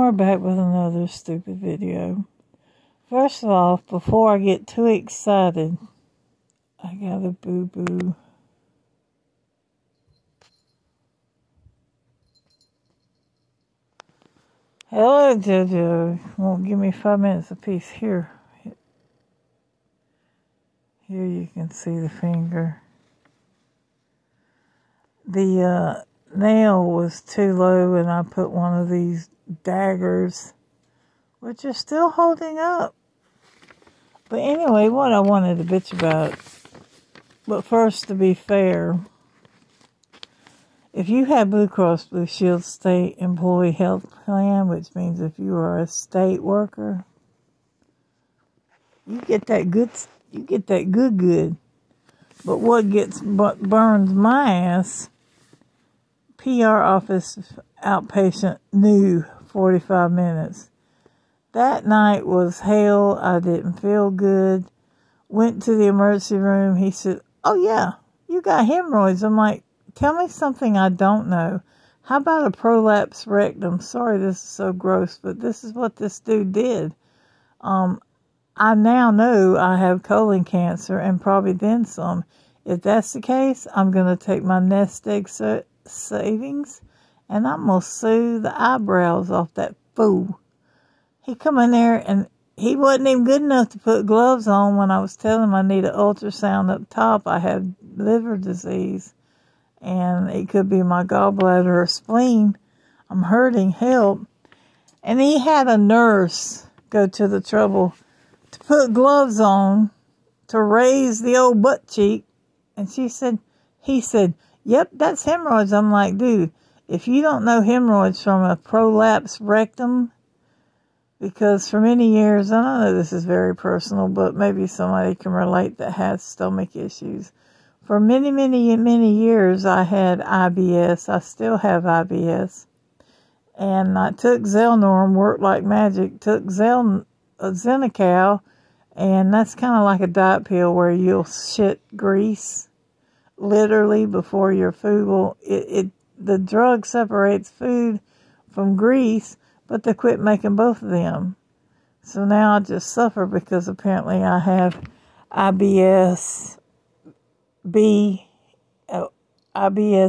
we're back with another stupid video. First of all, before I get too excited, I got a boo-boo. Hello, JoJo. Won't give me 5 minutes apiece. Here you can see the finger. The nail was too low, and I put one of these daggers, which are still holding up. But anyway, what I wanted to bitch about. But first, to be fair, if you have Blue Cross Blue Shield State Employee Health Plan, which means if you are a state worker, you get that good. But what burns my ass? PR office outpatient new 45 minutes. That night was hell. I didn't feel good. Went to the emergency room. He said, "Oh yeah, you got hemorrhoids." I'm like, tell me something I don't know. How about a prolapse rectum? Sorry, this is so gross, but this is what this dude did. I now know I have colon cancer and probably then some. If that's the case, I'm going to take my nest egg savings and I'm going to sew the eyebrows off that fool. He come in there and he wasn't even good enough to put gloves on when I was telling him I need an ultrasound up top. I have liver disease and it could be my gallbladder or spleen. I'm hurting, help. And he had a nurse go to the trouble to put gloves on to raise the old butt cheek. And he said, "Yep, that's hemorrhoids." I'm like, dude, if you don't know hemorrhoids from a prolapse rectum, because for many years, I don't know, this is very personal, but maybe somebody can relate that has stomach issues. For many, many, many years, I had IBS. I still have IBS. And I took Zelnorm, worked like magic, took Xenical, and that's kind of like a diet pill where you'll shit grease literally before your food will. The drug separates food from grease, but they quit making both of them. So now I just suffer because apparently I have IBS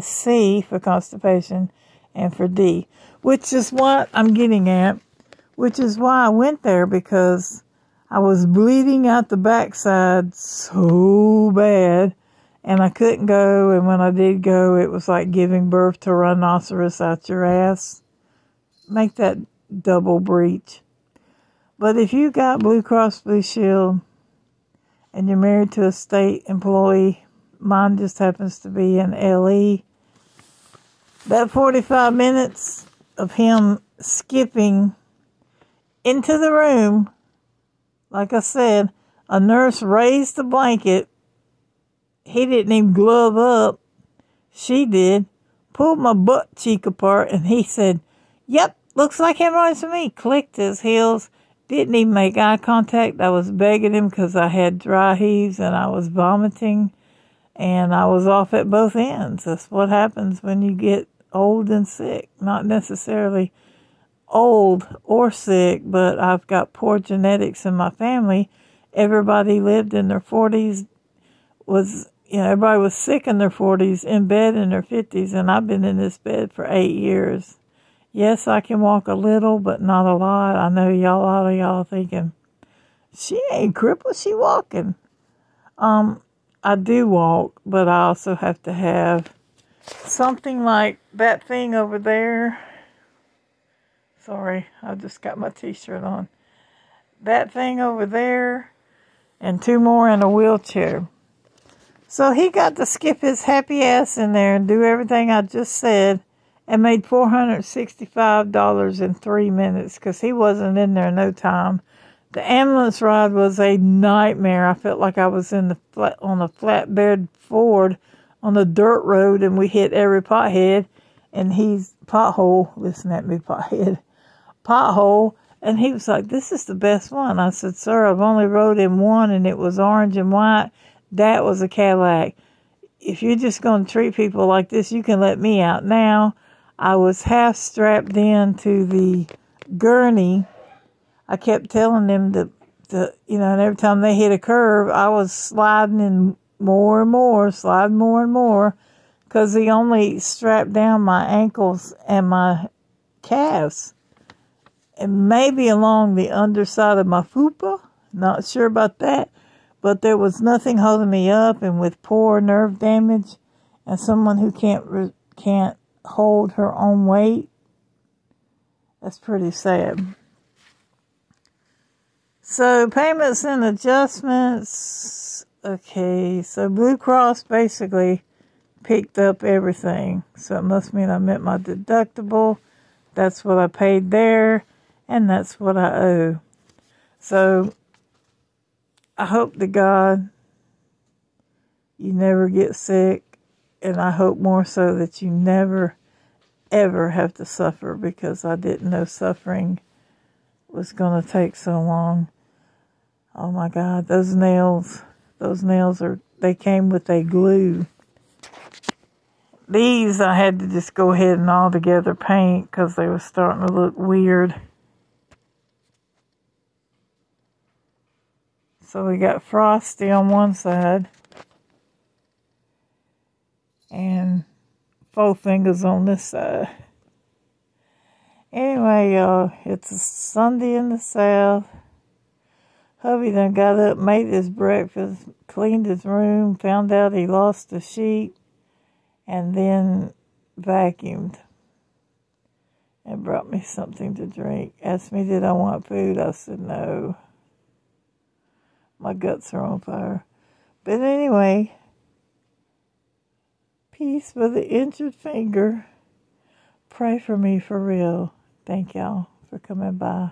C for constipation and for D, which is what I'm getting at, which is why I went there, because I was bleeding out the backside so bad and I couldn't go, and when I did go, it was like giving birth to a rhinoceros out your ass. Make that double breach. But if you got Blue Cross Blue Shield and you're married to a state employee, mine just happens to be in LE, that 45 minutes of him skipping into the room, like I said, a nurse raised the blanket. He didn't even glove up. She did. Pulled my butt cheek apart, and he said, "Yep, looks like hemorrhoids to me." Clicked his heels. Didn't even make eye contact. I was begging him because I had dry heaves and I was vomiting. And I was off at both ends. That's what happens when you get old and sick. Not necessarily old or sick, but I've got poor genetics in my family. Everybody lived in their 40s. Everybody was sick in their 40s, in bed in their 50s, and I've been in this bed for 8 years. Yes, I can walk a little, but not a lot. I know a lot of y'all thinking, she ain't crippled, she walking. I do walk, but I also have to have something like that thing over there. Sorry, I just got my t-shirt on. That thing over there and 2 more in a wheelchair. So he got to skip his happy ass in there and do everything I just said and made $465 in 3 minutes because he wasn't in there no time. The ambulance ride was a nightmare. I felt like I was on a flatbed Ford on the dirt road, and we hit every pothole. And listen at me, pothole. And he was like, "This is the best one." I said, "Sir, I've only rode in one, and it was orange and white. That was a Cadillac. If you're just going to treat people like this, you can let me out now." I was half strapped in to the gurney, I kept telling them that, and every time they hit a curve, I was sliding in more and more, sliding more and more, because he only strapped down my ankles and my calves, and maybe along the underside of my fupa. Not sure about that, but there was nothing holding me up, and with poor nerve damage and someone who can't hold her own weight, that's pretty sad. So payments and adjustments. Okay, so Blue Cross basically picked up everything. So it must mean I met my deductible. That's what I paid there, and that's what I owe. So I hope to God you never get sick, and I hope more so that you never, ever have to suffer, because I didn't know suffering was going to take so long. Oh my God, those nails they came with a glue. These I had to just go ahead and all together paint because they were starting to look weird. So we got Frosty on one side and Four Fingers on this side. Anyway, y'all, it's a Sunday in the South. Hubby done got up, made his breakfast, cleaned his room, found out he lost a sheet, and then vacuumed and brought me something to drink. Asked me, did I want food? I said no. My guts are on fire. But anyway, peace for the injured finger. Pray for me for real. Thank y'all for coming by.